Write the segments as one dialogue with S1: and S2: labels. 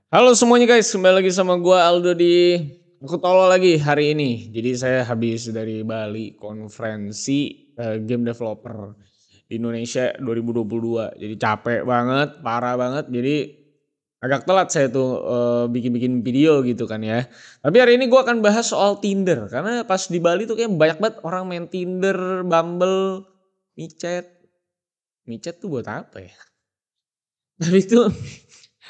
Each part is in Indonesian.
S1: Halo semuanya guys, kembali lagi sama gua Aldo di Aku Tolo lagi hari ini. Jadi saya habis dari Bali konferensi game developer di Indonesia 2022. Jadi capek banget, parah banget. Jadi agak telat saya tuh bikin-bikin video gitu kan ya. Tapi hari ini gua akan bahas soal Tinder karena pas di Bali tuh kayak banyak banget orang main Tinder, Bumble, micet. Micet tuh buat apa ya? Tapi itu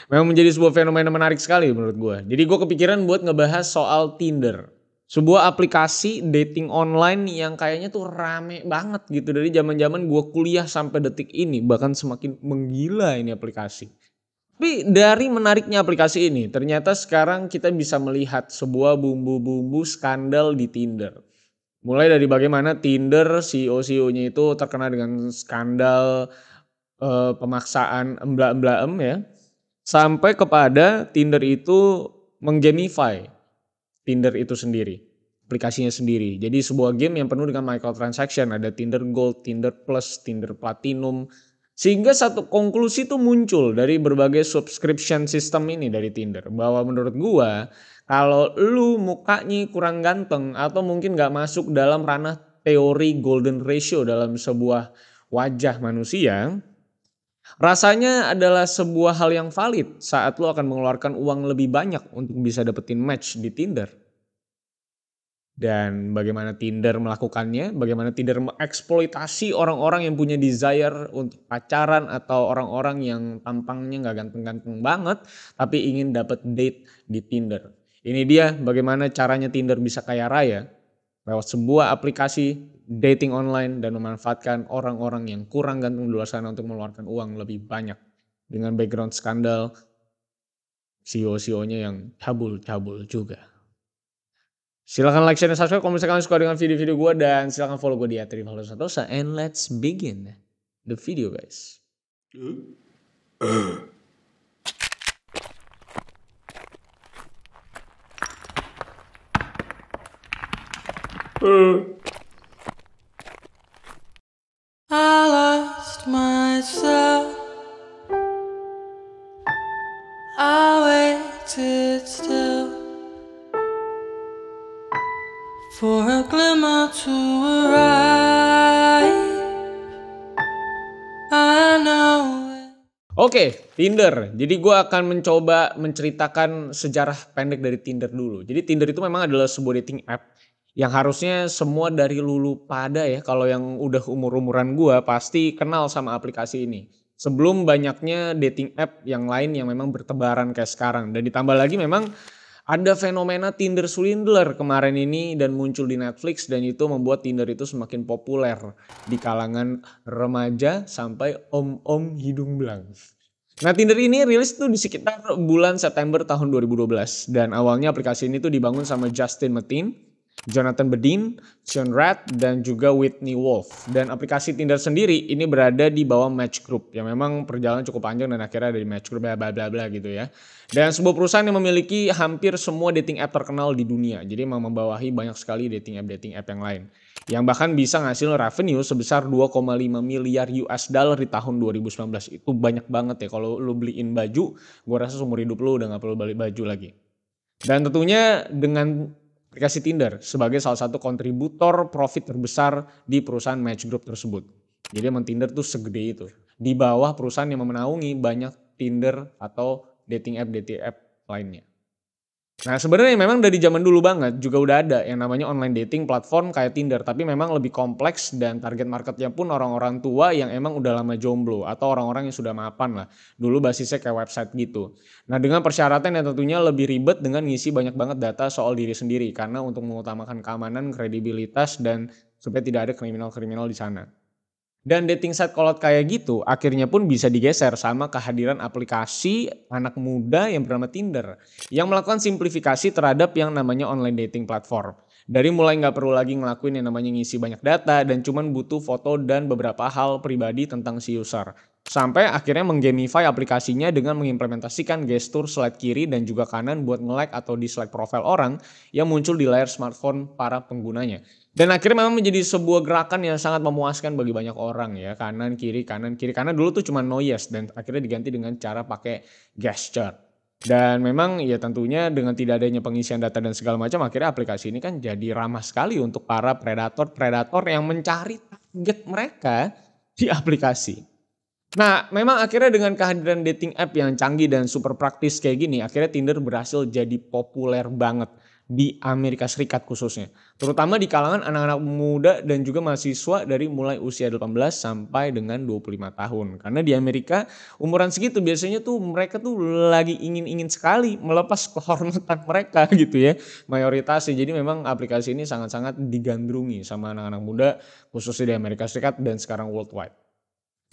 S1: memang menjadi sebuah fenomena menarik sekali menurut gue. Jadi gue kepikiran buat ngebahas soal Tinder. Sebuah aplikasi dating online yang kayaknya tuh rame banget gitu dari zaman-zaman gue kuliah sampai detik ini. Bahkan semakin menggila ini aplikasi. Tapi dari menariknya aplikasi ini, ternyata sekarang kita bisa melihat sebuah bumbu-bumbu skandal di Tinder. Mulai dari bagaimana Tinder CEO-nya itu terkena dengan skandal pemaksaan embla-emblaem ya. Sampai kepada Tinder itu menggamify Tinder itu sendiri, aplikasinya sendiri. Jadi sebuah game yang penuh dengan microtransaction, ada Tinder Gold, Tinder Plus, Tinder Platinum. Sehingga satu konklusi itu muncul dari berbagai subscription system ini dari Tinder. Bahwa menurut gua, kalau lu mukanya kurang ganteng atau mungkin gak masuk dalam ranah teori golden ratio dalam sebuah wajah manusia, rasanya adalah sebuah hal yang valid saat lo akan mengeluarkan uang lebih banyak untuk bisa dapetin match di Tinder. Dan bagaimana Tinder melakukannya, bagaimana Tinder mengeksploitasi orang-orang yang punya desire untuk pacaran atau orang-orang yang tampangnya nggak ganteng-ganteng banget tapi ingin dapet date di Tinder. Ini dia bagaimana caranya Tinder bisa kaya raya lewat sebuah aplikasi dating online dan memanfaatkan orang-orang yang kurang ganteng di luar sana untuk mengeluarkan uang lebih banyak dengan background skandal CEO-nya yang cabul-cabul juga. Silahkan like, share, dan subscribe kalau misalkan kalian suka dengan video-video gue dan silahkan follow gue di @rivaldo_santosa and let's begin the video guys.
S2: I lost myself. I waited still for a glimmer to arrive. I know it.
S1: Oke, Tinder. Jadi gue akan mencoba menceritakan sejarah pendek dari Tinder dulu. Jadi Tinder itu memang adalah sebuah dating app yang harusnya semua dari lulu pada ya, kalau yang udah umur-umuran gue pasti kenal sama aplikasi ini. Sebelum banyaknya dating app yang lain yang memang bertebaran kayak sekarang. Dan ditambah lagi memang ada fenomena Tinder Swindler kemarin ini dan muncul di Netflix dan itu membuat Tinder itu semakin populer di kalangan remaja sampai om-om hidung belang. Nah Tinder ini rilis tuh di sekitar bulan September tahun 2012 dan awalnya aplikasi ini tuh dibangun sama Justin Mateen, Jonathan Bedin, Sean Rad, dan juga Whitney Wolf. Dan aplikasi Tinder sendiri ini berada di bawah Match Group yang memang perjalanan cukup panjang dan akhirnya ada di Match Group bla bla bla bla gitu ya. Dan sebuah perusahaan yang memiliki hampir semua dating app terkenal di dunia. Jadi memang membawahi banyak sekali dating app yang lain. Yang bahkan bisa ngasih revenue sebesar 2,5 miliar US dollar di tahun 2019. Itu banyak banget ya kalau lu beliin baju, gue rasa seumur hidup lu udah gak perlu beli baju lagi. Dan tentunya dengan aplikasi Tinder sebagai salah satu kontributor profit terbesar di perusahaan Match Group tersebut. Jadi emang Tinder tuh segede itu. Di bawah perusahaan yang menaungi banyak Tinder atau dating app lainnya. Nah sebenarnya memang dari zaman dulu banget juga udah ada yang namanya online dating platform kayak Tinder. Tapi memang lebih kompleks dan target marketnya pun orang-orang tua yang emang udah lama jomblo. Atau orang-orang yang sudah mapan lah. Dulu basisnya kayak website gitu. Nah dengan persyaratan yang tentunya lebih ribet dengan ngisi banyak banget data soal diri sendiri. Karena untuk mengutamakan keamanan, kredibilitas, dan supaya tidak ada kriminal-kriminal di sana. Dan dating site kolot kayak gitu akhirnya pun bisa digeser sama kehadiran aplikasi anak muda yang bernama Tinder. Yang melakukan simplifikasi terhadap yang namanya online dating platform. Dari mulai nggak perlu lagi ngelakuin yang namanya ngisi banyak data dan cuman butuh foto dan beberapa hal pribadi tentang si user. Sampai akhirnya menggamify aplikasinya dengan mengimplementasikan gestur slide kiri dan juga kanan buat nge-like atau dislike profil orang yang muncul di layar smartphone para penggunanya. Dan akhirnya memang menjadi sebuah gerakan yang sangat memuaskan bagi banyak orang ya. Kanan, kiri, kanan, kiri. Karena dulu tuh cuma no yes dan akhirnya diganti dengan cara pakai gesture. Dan memang ya tentunya dengan tidak adanya pengisian data dan segala macam akhirnya aplikasi ini kan jadi ramah sekali untuk para predator-predator yang mencari target mereka di aplikasi. Nah, memang akhirnya dengan kehadiran dating app yang canggih dan super praktis kayak gini, akhirnya Tinder berhasil jadi populer banget di Amerika Serikat khususnya. Terutama di kalangan anak-anak muda dan juga mahasiswa dari mulai usia 18 sampai dengan 25 tahun. Karena di Amerika umuran segitu biasanya tuh mereka tuh lagi ingin-ingin sekali melepas kehormatan mereka gitu ya. Mayoritasnya. Jadi memang aplikasi ini sangat-sangat digandrungi sama anak-anak muda khususnya di Amerika Serikat dan sekarang worldwide.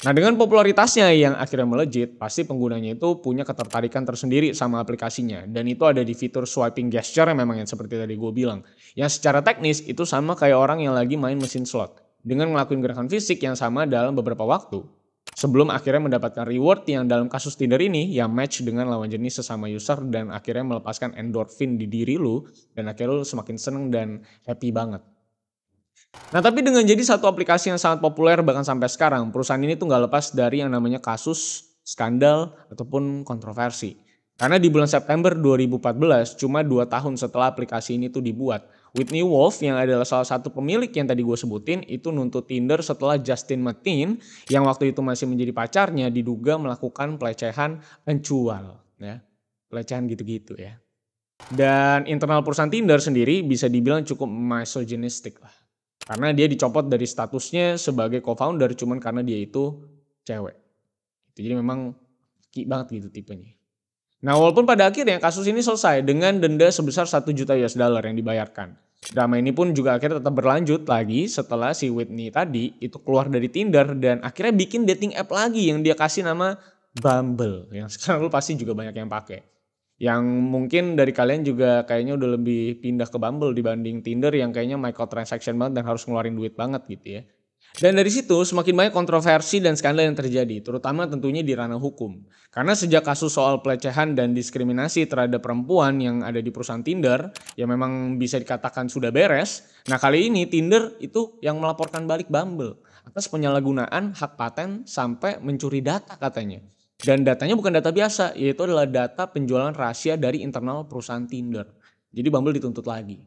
S1: Nah, dengan popularitasnya yang akhirnya melejit, pasti penggunanya itu punya ketertarikan tersendiri sama aplikasinya. Dan itu ada di fitur swiping gesture yang memang yang seperti tadi gue bilang. Yang secara teknis itu sama kayak orang yang lagi main mesin slot. Dengan ngelakuin gerakan fisik yang sama dalam beberapa waktu. Sebelum akhirnya mendapatkan reward yang dalam kasus Tinder ini, yang match dengan lawan jenis sesama user dan akhirnya melepaskan endorfin di diri lu. Dan akhirnya lu semakin seneng dan happy banget. Nah, tapi dengan jadi satu aplikasi yang sangat populer bahkan sampai sekarang, perusahaan ini tuh nggak lepas dari yang namanya kasus, skandal, ataupun kontroversi. Karena di bulan September 2014, cuma 2 tahun setelah aplikasi ini tuh dibuat, Whitney Wolf yang adalah salah satu pemilik yang tadi gue sebutin itu nuntut Tinder setelah Justin Martin yang waktu itu masih menjadi pacarnya diduga melakukan pelecehan penjual. Ya, pelecehan gitu-gitu ya. Dan internal perusahaan Tinder sendiri bisa dibilang cukup misogynistic lah. Karena dia dicopot dari statusnya sebagai co-founder cuman karena dia itu cewek. Jadi memang ki banget gitu tipenya. Nah, walaupun pada akhirnya kasus ini selesai dengan denda sebesar 1 juta US dollar yang dibayarkan. Drama ini pun juga akhirnya tetap berlanjut lagi setelah si Whitney tadi itu keluar dari Tinder dan akhirnya bikin dating app lagi yang dia kasih nama Bumble. Yang sekarang lu pasti juga banyak yang pakai. Yang mungkin dari kalian juga kayaknya udah lebih pindah ke Bumble dibanding Tinder yang kayaknya microtransaction banget dan harus ngeluarin duit banget gitu ya. Dan dari situ semakin banyak kontroversi dan skandal yang terjadi, terutama tentunya di ranah hukum. Karena sejak kasus soal pelecehan dan diskriminasi terhadap perempuan yang ada di perusahaan Tinder, yang memang bisa dikatakan sudah beres, nah kali ini Tinder itu yang melaporkan balik Bumble atas penyalahgunaan hak paten sampai mencuri data katanya. Dan datanya bukan data biasa, yaitu adalah data penjualan rahasia dari internal perusahaan Tinder. Jadi Bumble dituntut lagi.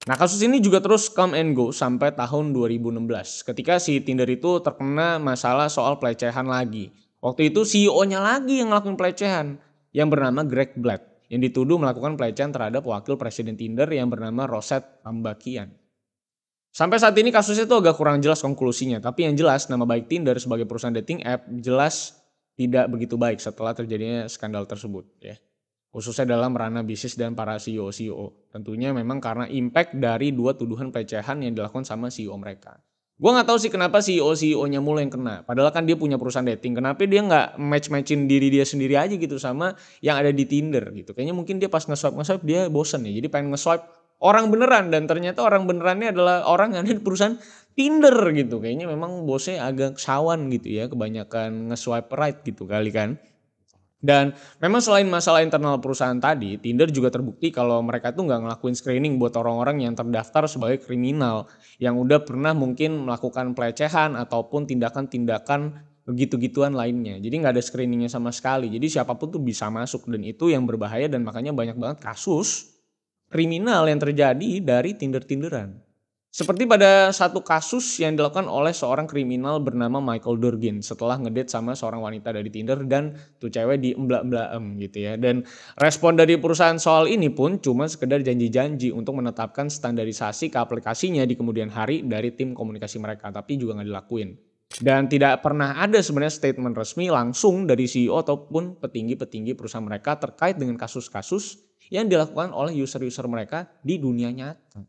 S1: Nah, kasus ini juga terus come and go sampai tahun 2016 ketika si Tinder itu terkena masalah soal pelecehan lagi. Waktu itu CEO-nya lagi yang ngelakuin pelecehan yang bernama Greg Blatt yang dituduh melakukan pelecehan terhadap wakil presiden Tinder yang bernama Rosette Tambakian. Sampai saat ini kasusnya itu agak kurang jelas konklusinya, tapi yang jelas nama baik Tinder sebagai perusahaan dating app jelas tidak begitu baik setelah terjadinya skandal tersebut ya. Khususnya dalam ranah bisnis dan para CEO-CEO. Tentunya memang karena impact dari 2 tuduhan pelecehan yang dilakukan sama CEO mereka. Gue gak tahu sih kenapa CEO-CEO-nya mulu yang kena. Padahal kan dia punya perusahaan dating. Kenapa dia gak match-matchin diri dia sendiri aja gitu sama yang ada di Tinder gitu. Kayaknya mungkin dia pas nge-swipe dia bosen ya. Jadi pengen nge-swipe orang beneran. Dan ternyata orang benerannya adalah orang yang ada di perusahaan Tinder gitu. Kayaknya memang bosnya agak sawan gitu ya. Kebanyakan nge-swipe right gitu kali kan. Dan memang selain masalah internal perusahaan tadi, Tinder juga terbukti kalau mereka tuh nggak ngelakuin screening buat orang-orang yang terdaftar sebagai kriminal yang udah pernah mungkin melakukan pelecehan ataupun tindakan-tindakan begitu-gituan lainnya. Jadi nggak ada screeningnya sama sekali. Jadi siapapun tuh bisa masuk dan itu yang berbahaya dan makanya banyak banget kasus kriminal yang terjadi dari Tinder-Tinderan. Seperti pada satu kasus yang dilakukan oleh seorang kriminal bernama Michael Durgin setelah ngedate sama seorang wanita dari Tinder dan tuh cewek diemblak-emblakem gitu ya. Dan respon dari perusahaan soal ini pun cuma sekedar janji-janji untuk menetapkan standarisasi ke aplikasinya di kemudian hari dari tim komunikasi mereka, tapi juga nggak dilakuin. Dan tidak pernah ada sebenarnya statement resmi langsung dari CEO ataupun petinggi-petinggi perusahaan mereka terkait dengan kasus-kasus yang dilakukan oleh user-user mereka di dunia nyata.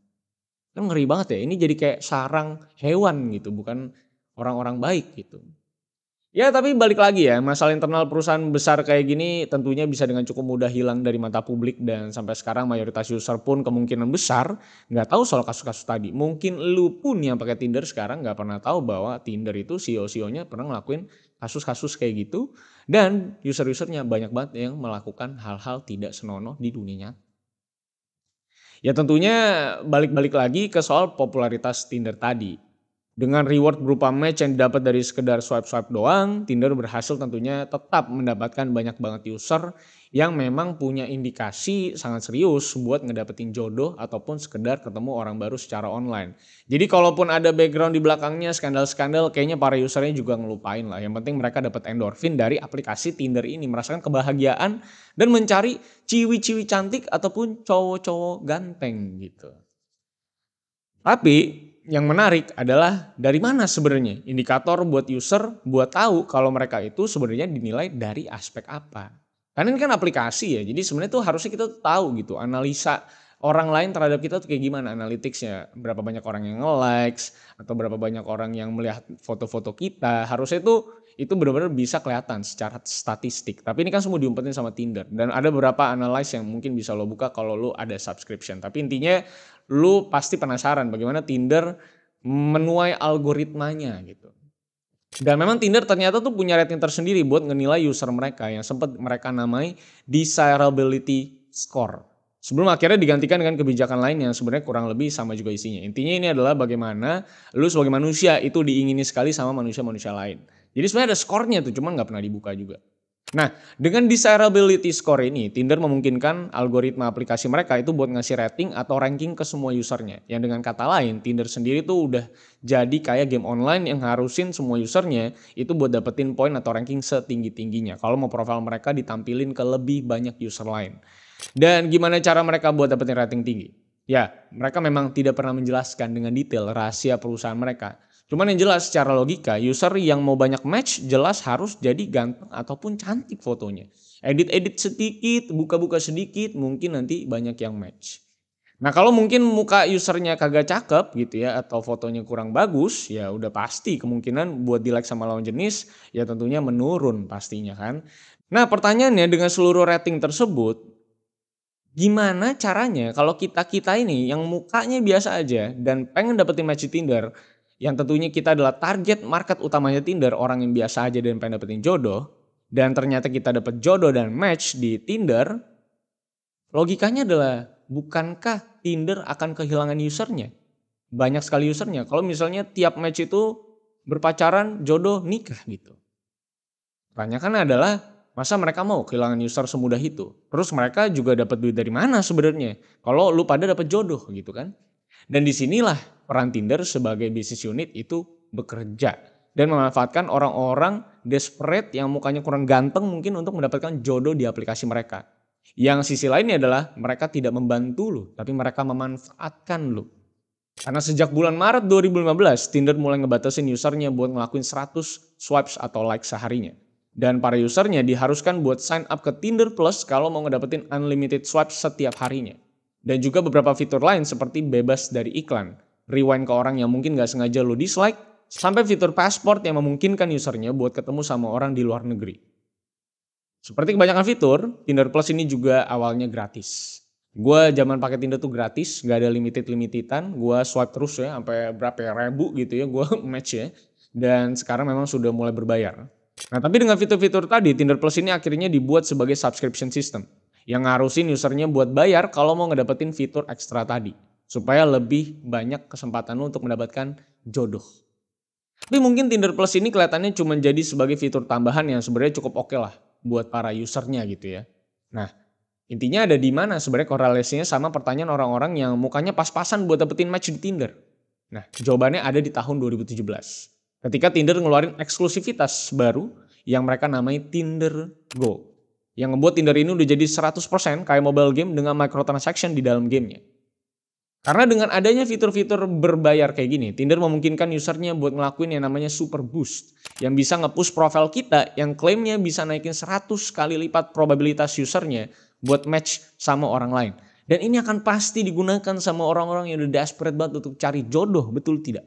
S1: Kan ngeri banget ya, ini jadi kayak sarang hewan gitu, bukan orang-orang baik gitu. Ya tapi balik lagi ya, masalah internal perusahaan besar kayak gini tentunya bisa dengan cukup mudah hilang dari mata publik dan sampai sekarang mayoritas user pun kemungkinan besar nggak tahu soal kasus-kasus tadi. Mungkin lu pun yang pakai Tinder sekarang nggak pernah tahu bahwa Tinder itu CEO-nya pernah ngelakuin kasus-kasus kayak gitu dan user-usernya banyak banget yang melakukan hal-hal tidak senonoh di dunia nyata. Ya tentunya balik-balik lagi ke soal popularitas Tinder tadi. Dengan reward berupa match yang didapat dari sekedar swipe-swipe doang, Tinder berhasil tentunya tetap mendapatkan banyak banget user yang memang punya indikasi sangat serius buat ngedapetin jodoh ataupun sekedar ketemu orang baru secara online. Jadi kalaupun ada background di belakangnya skandal-skandal, kayaknya para usernya juga ngelupain lah. Yang penting mereka dapat endorfin dari aplikasi Tinder ini, merasakan kebahagiaan dan mencari ciwi-ciwi cantik ataupun cowok-cowok ganteng gitu. Tapi yang menarik adalah dari mana sebenarnya indikator buat user buat tahu kalau mereka itu sebenarnya dinilai dari aspek apa. Karena ini kan aplikasi ya, jadi sebenarnya tuh harusnya kita tuh tahu gitu analisa orang lain terhadap kita tuh kayak gimana analyticsnya. Berapa banyak orang yang nge-likes atau berapa banyak orang yang melihat foto-foto kita. Harusnya itu benar-benar bisa kelihatan secara statistik. Tapi ini kan semua diumpetin sama Tinder. Dan ada beberapa analyze yang mungkin bisa lo buka kalau lo ada subscription. Tapi intinya lu pasti penasaran bagaimana Tinder menuai algoritmanya gitu. Dan memang Tinder ternyata tuh punya rating tersendiri buat ngenilai user mereka yang sempat mereka namai desirability score. Sebelum akhirnya digantikan dengan kebijakan lain yang sebenarnya kurang lebih sama juga isinya. Intinya ini adalah bagaimana lu sebagai manusia itu diingini sekali sama manusia-manusia lain. Jadi sebenarnya ada skornya tuh, cuman nggak pernah dibuka juga. Nah, dengan desirability score ini, Tinder memungkinkan algoritma aplikasi mereka itu buat ngasih rating atau ranking ke semua usernya. Yang dengan kata lain, Tinder sendiri tuh udah jadi kayak game online yang harusin semua usernya itu buat dapetin poin atau ranking setinggi-tingginya. Kalau mau profil mereka ditampilin ke lebih banyak user lain. Dan gimana cara mereka buat dapetin rating tinggi? Ya, mereka memang tidak pernah menjelaskan dengan detail rahasia perusahaan mereka. Cuman yang jelas secara logika, user yang mau banyak match jelas harus jadi ganteng ataupun cantik fotonya. Edit-edit sedikit, buka-buka sedikit, mungkin nanti banyak yang match. Nah kalau mungkin muka usernya kagak cakep gitu ya, atau fotonya kurang bagus, ya udah pasti kemungkinan buat di like sama lawan jenis, ya tentunya menurun pastinya kan. Nah pertanyaannya dengan seluruh rating tersebut, gimana caranya kalau kita ini yang mukanya biasa aja dan pengen dapetin match di Tinder, yang tentunya kita adalah target market utamanya Tinder, orang yang biasa aja dan pengen dapetin jodoh, dan ternyata kita dapet jodoh dan match di Tinder, logikanya adalah bukankah Tinder akan kehilangan usernya? Banyak sekali usernya. Kalau misalnya tiap match itu berpacaran, jodoh, nikah gitu. Pertanyaannya adalah masa mereka mau kehilangan user semudah itu? Terus mereka juga dapat duit dari mana sebenarnya? Kalau lu pada dapat jodoh gitu kan? Dan disinilah peran Tinder sebagai bisnis unit itu bekerja dan memanfaatkan orang-orang desperate yang mukanya kurang ganteng mungkin untuk mendapatkan jodoh di aplikasi mereka. Yang sisi lainnya adalah mereka tidak membantu lu, tapi mereka memanfaatkan lu. Karena sejak bulan Maret 2015, Tinder mulai ngebatasin usernya buat ngelakuin 100 swipes atau like seharinya. Dan para usernya diharuskan buat sign up ke Tinder Plus kalau mau ngedapetin unlimited swipes setiap harinya. Dan juga beberapa fitur lain seperti bebas dari iklan, rewind ke orang yang mungkin gak sengaja lo dislike, sampai fitur passport yang memungkinkan usernya buat ketemu sama orang di luar negeri. Seperti kebanyakan fitur, Tinder Plus ini juga awalnya gratis. Gue zaman pakai Tinder tuh gratis, gak ada limited-limititan, gue swipe terus ya sampai berapa ribu gitu ya, gue match ya. Dan sekarang memang sudah mulai berbayar. Nah tapi dengan fitur-fitur tadi, Tinder Plus ini akhirnya dibuat sebagai subscription system yang ngarusin usernya buat bayar kalau mau ngedapetin fitur ekstra tadi. Supaya lebih banyak kesempatan lu untuk mendapatkan jodoh. Tapi mungkin Tinder Plus ini kelihatannya cuma jadi sebagai fitur tambahan yang sebenarnya cukup oke lah buat para usernya gitu ya. Nah intinya ada di mana sebenarnya korelasinya sama pertanyaan orang-orang yang mukanya pas-pasan buat dapetin match di Tinder. Nah jawabannya ada di tahun 2017. Ketika Tinder ngeluarin eksklusivitas baru yang mereka namai Tinder Go. Yang ngebuat Tinder ini udah jadi 100% kayak mobile game dengan microtransaction di dalam gamenya. Karena dengan adanya fitur-fitur berbayar kayak gini, Tinder memungkinkan usernya buat ngelakuin yang namanya super boost. Yang bisa nge-push profil kita yang klaimnya bisa naikin 100 kali lipat probabilitas usernya buat match sama orang lain. Dan ini akan pasti digunakan sama orang-orang yang udah desperate banget untuk cari jodoh, betul tidak?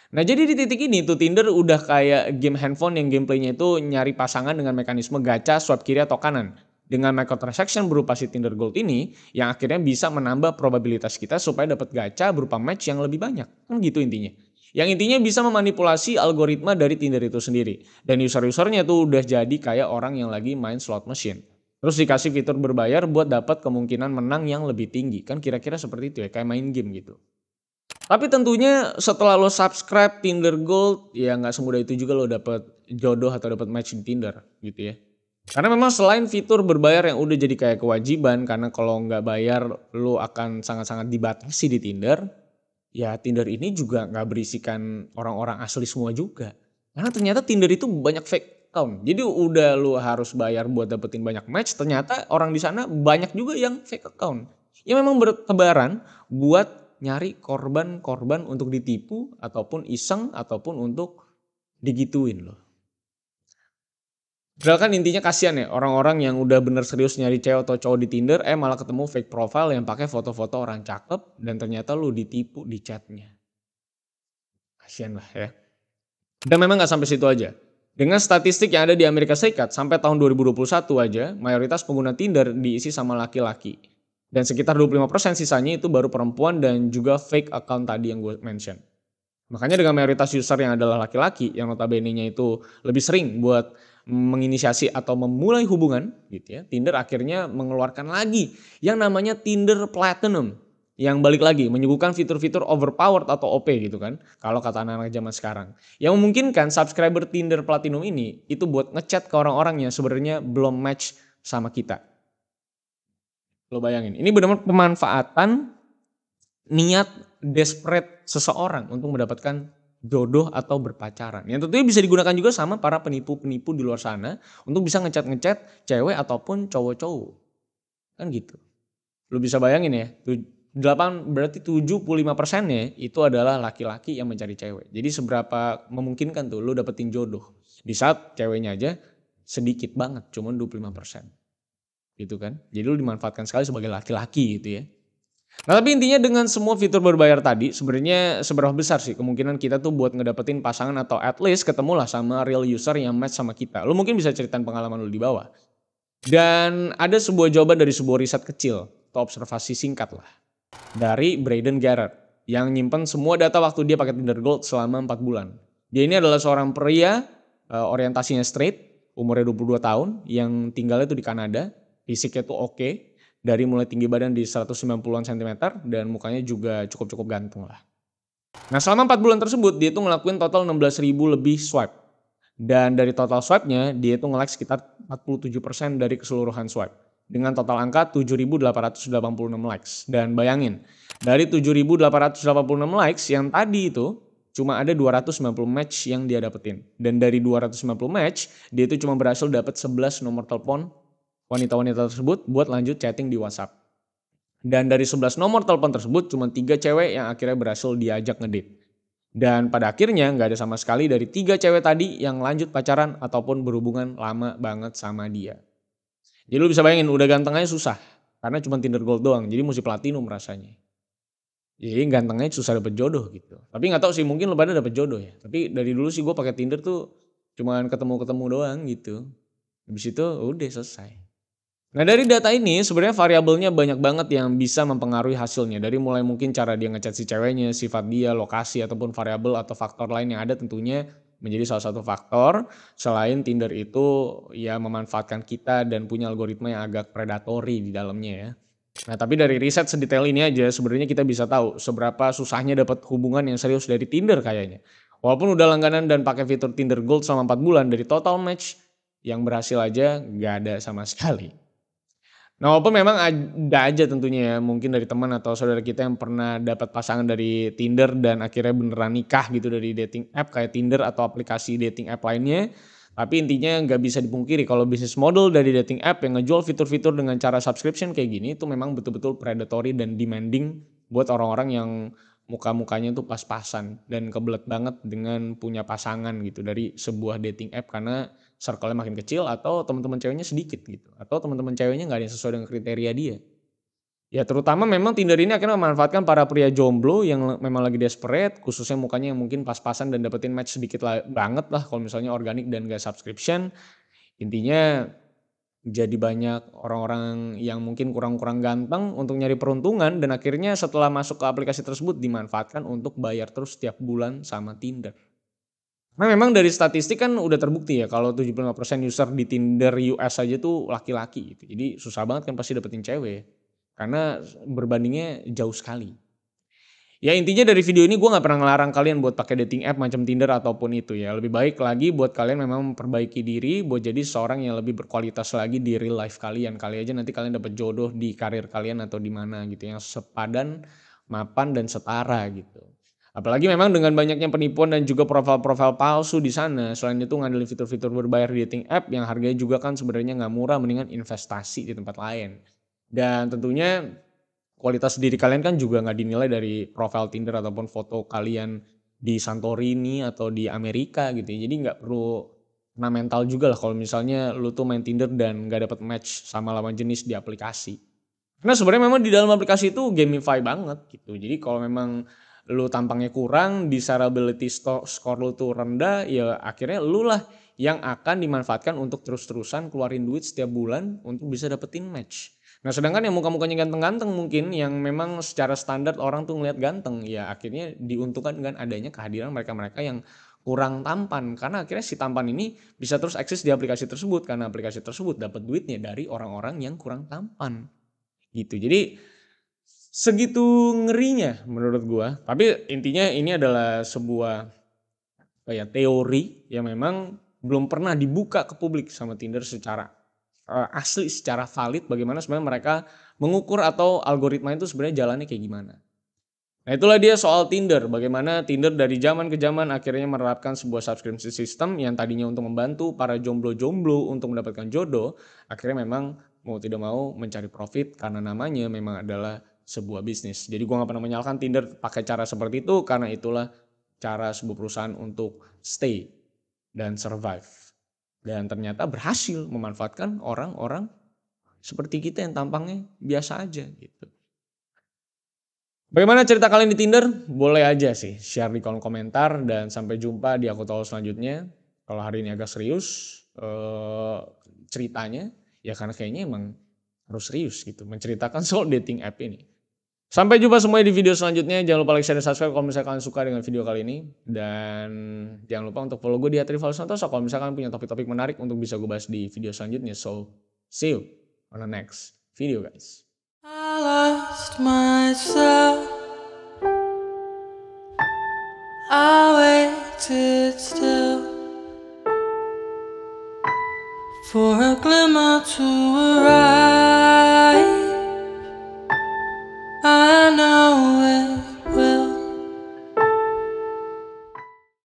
S1: Nah jadi di titik ini tuh Tinder udah kayak game handphone yang gameplaynya itu nyari pasangan dengan mekanisme gacha swipe kiri atau kanan. Dengan microtransaction berupa si Tinder Gold ini yang akhirnya bisa menambah probabilitas kita supaya dapat gacha berupa match yang lebih banyak. Kan gitu intinya. Yang intinya bisa memanipulasi algoritma dari Tinder itu sendiri. Dan user-usernya tuh udah jadi kayak orang yang lagi main slot machine. Terus dikasih fitur berbayar buat dapat kemungkinan menang yang lebih tinggi. Kan kira-kira seperti itu ya, kayak main game gitu. Tapi tentunya setelah lo subscribe Tinder Gold, ya nggak semudah itu juga lo dapet jodoh atau dapet match di Tinder gitu ya. Karena memang selain fitur berbayar yang udah jadi kayak kewajiban, karena kalau nggak bayar lo akan sangat-sangat dibatasi di Tinder, ya Tinder ini juga nggak berisikan orang-orang asli semua juga. Karena ternyata Tinder itu banyak fake account. Jadi udah lo harus bayar buat dapetin banyak match, ternyata orang di sana banyak juga yang fake account. Yang memang bertebaran buat nyari korban-korban untuk ditipu ataupun iseng ataupun untuk digituin loh. Padahal kan intinya kasihan ya orang-orang yang udah bener serius nyari cewek atau cowok di Tinder malah ketemu fake profile yang pakai foto-foto orang cakep dan ternyata lu ditipu di chatnya. Kasihan lah ya. Dan memang nggak sampai situ aja. Dengan statistik yang ada di Amerika Serikat sampai tahun 2021 aja mayoritas pengguna Tinder diisi sama laki-laki. Dan sekitar 25% sisanya itu baru perempuan dan juga fake account tadi yang gue mention. Makanya dengan mayoritas user yang adalah laki-laki yang notabene-nya itu lebih sering buat menginisiasi atau memulai hubungan gitu ya. Tinder akhirnya mengeluarkan lagi yang namanya Tinder Platinum. Yang balik lagi menyuguhkan fitur-fitur overpowered atau OP gitu kan. Kalau kata anak-anak zaman sekarang. Yang memungkinkan subscriber Tinder Platinum ini itu buat ngechat ke orang-orang yang sebenarnya belum match sama kita. Lo bayangin, ini benar-benar pemanfaatan niat desperate seseorang untuk mendapatkan jodoh atau berpacaran. Yang tentunya bisa digunakan juga sama para penipu-penipu di luar sana untuk bisa ngechat-ngechat cewek ataupun cowok-cowok. Kan gitu. Lo bisa bayangin ya, 75%-nya itu adalah laki-laki yang mencari cewek. Jadi seberapa memungkinkan tuh lo dapetin jodoh. Di saat ceweknya aja sedikit banget, cuma 25%. Gitu kan. Jadi lu dimanfaatkan sekali sebagai laki-laki gitu ya. Nah tapi intinya dengan semua fitur berbayar tadi sebenarnya seberapa besar sih kemungkinan kita tuh buat ngedapetin pasangan atau at least ketemulah sama real user yang match sama kita. Lu mungkin bisa ceritain pengalaman lu di bawah. Dan ada sebuah jawaban dari sebuah riset kecil atau observasi singkat lah. Dari Braden Garrett yang nyimpen semua data waktu dia pakai Tinder Gold selama 4 bulan. Dia ini adalah seorang pria orientasinya straight, umurnya 22 tahun yang tinggalnya tuh di Kanada. Fisiknya tuh oke, dari mulai tinggi badan di 190-an cm dan mukanya juga cukup-cukup ganteng lah. Nah selama 4 bulan tersebut dia tuh ngelakuin total 16.000 lebih swipe. Dan dari total swipe-nya dia tuh nge-like sekitar 47% dari keseluruhan swipe. Dengan total angka 7.886 likes. Dan bayangin, dari 7.886 likes yang tadi itu cuma ada 290 match yang dia dapetin. Dan dari 290 match dia itu cuma berhasil dapet 11 nomor telepon wanita-wanita tersebut buat lanjut chatting di WhatsApp. Dan dari 11 nomor telepon tersebut cuma 3 cewek yang akhirnya berhasil diajak ngedate. Dan pada akhirnya nggak ada sama sekali dari 3 cewek tadi yang lanjut pacaran ataupun berhubungan lama banget sama dia. Jadi lu bisa bayangin udah ganteng aja susah. Karena cuma Tinder Gold doang, jadi mesti platinum rasanya. Jadi gantengnya susah dapet jodoh gitu. Tapi nggak tahu sih mungkin lu pada dapet jodoh ya. Tapi dari dulu sih gue pakai Tinder tuh cuman ketemu-ketemu doang gitu. Habis itu udah selesai. Nah dari data ini sebenarnya variabelnya banyak banget yang bisa mempengaruhi hasilnya. Dari mulai mungkin cara dia ngechat si ceweknya, sifat dia, lokasi ataupun variabel atau faktor lain yang ada tentunya menjadi salah satu faktor. Selain Tinder itu ya memanfaatkan kita dan punya algoritma yang agak predatory di dalamnya ya. Nah tapi dari riset sedetail ini aja sebenarnya kita bisa tahu seberapa susahnya dapat hubungan yang serius dari Tinder kayaknya. Walaupun udah langganan dan pakai fitur Tinder Gold selama 4 bulan dari total match yang berhasil aja nggak ada sama sekali. Nah walaupun memang ada aja tentunya ya mungkin dari teman atau saudara kita yang pernah dapat pasangan dari Tinder dan akhirnya beneran nikah gitu dari dating app kayak Tinder atau aplikasi dating app lainnya. Tapi intinya nggak bisa dipungkiri kalau bisnis model dari dating app yang ngejual fitur-fitur dengan cara subscription kayak gini itu memang betul-betul predatory dan demanding buat orang-orang yang muka-mukanya tuh pas-pasan dan kebelet banget dengan punya pasangan gitu dari sebuah dating app karena circle-nya makin kecil atau teman-teman ceweknya sedikit gitu atau teman-teman ceweknya nggak ada yang sesuai dengan kriteria dia. Ya terutama memang Tinder ini akhirnya memanfaatkan para pria jomblo yang memang lagi desperate khususnya mukanya yang mungkin pas-pasan dan dapetin match sedikit banget lah kalau misalnya organik dan gak subscription. Intinya jadi banyak orang-orang yang mungkin kurang-kurang ganteng untuk nyari peruntungan dan akhirnya setelah masuk ke aplikasi tersebut dimanfaatkan untuk bayar terus setiap bulan sama Tinder. Nah memang dari statistik kan udah terbukti ya kalau 75% user di Tinder US aja tuh laki-laki gitu. Jadi susah banget kan pasti dapetin cewek karena berbandingnya jauh sekali. Ya intinya dari video ini gue nggak pernah ngelarang kalian buat pakai dating app macam Tinder ataupun itu ya. Lebih baik lagi buat kalian memang memperbaiki diri buat jadi seorang yang lebih berkualitas lagi di real life kalian. Kali aja nanti kalian dapat jodoh di karir kalian atau di mana gitu yang sepadan, mapan dan setara gitu. Apalagi memang dengan banyaknya penipuan dan juga profil-profil palsu di sana. Selain itu ngandelin fitur-fitur berbayar di dating app yang harganya juga kan sebenarnya nggak murah, mendingan investasi di tempat lain. Dan tentunya kualitas diri kalian kan juga nggak dinilai dari profil Tinder ataupun foto kalian di Santorini atau di Amerika gitu ya. Jadi nggak perlu kena mental juga lah kalau misalnya lu tuh main Tinder dan nggak dapet match sama lawan jenis di aplikasi. Karena sebenarnya memang di dalam aplikasi itu gamify banget gitu. Jadi kalau memang lu tampangnya kurang, desirability score lu tuh rendah, ya akhirnya lu lah yang akan dimanfaatkan untuk terus-terusan keluarin duit setiap bulan untuk bisa dapetin match. Nah sedangkan yang muka-mukanya ganteng-ganteng mungkin yang memang secara standar orang tuh ngeliat ganteng, ya akhirnya diuntungkan dengan adanya kehadiran mereka-mereka yang kurang tampan. Karena akhirnya si tampan ini bisa terus eksis di aplikasi tersebut karena aplikasi tersebut dapat duitnya dari orang-orang yang kurang tampan. Gitu. Jadi segitu ngerinya menurut gua. Tapi intinya ini adalah sebuah teori yang memang belum pernah dibuka ke publik sama Tinder secara asli, secara valid bagaimana sebenarnya mereka mengukur atau algoritma itu sebenarnya jalannya kayak gimana. Nah itulah dia soal Tinder, bagaimana Tinder dari zaman ke zaman akhirnya menerapkan sebuah subscription system yang tadinya untuk membantu para jomblo-jomblo untuk mendapatkan jodoh, akhirnya memang mau tidak mau mencari profit karena namanya memang adalah sebuah bisnis. Jadi gue gak pernah menyalahkan Tinder pakai cara seperti itu karena itulah cara sebuah perusahaan untuk stay dan survive. Dan ternyata berhasil memanfaatkan orang-orang seperti kita yang tampangnya biasa aja gitu. Bagaimana cerita kalian di Tinder? Boleh aja sih share di kolom komentar dan sampai jumpa di Aku Tahu selanjutnya. Kalau hari ini agak serius ceritanya ya karena kayaknya emang harus serius gitu menceritakan soal dating app ini. Sampai jumpa semuanya di video selanjutnya. Jangan lupa like, share, dan subscribe kalau misalkan kalian suka dengan video kali ini. Dan jangan lupa untuk follow gue di @rivalsantoso kalau misalkan punya topik-topik menarik untuk bisa gue bahas di video selanjutnya. So, see you on the next video guys.
S2: I lost myself. I waited still for a glimmer to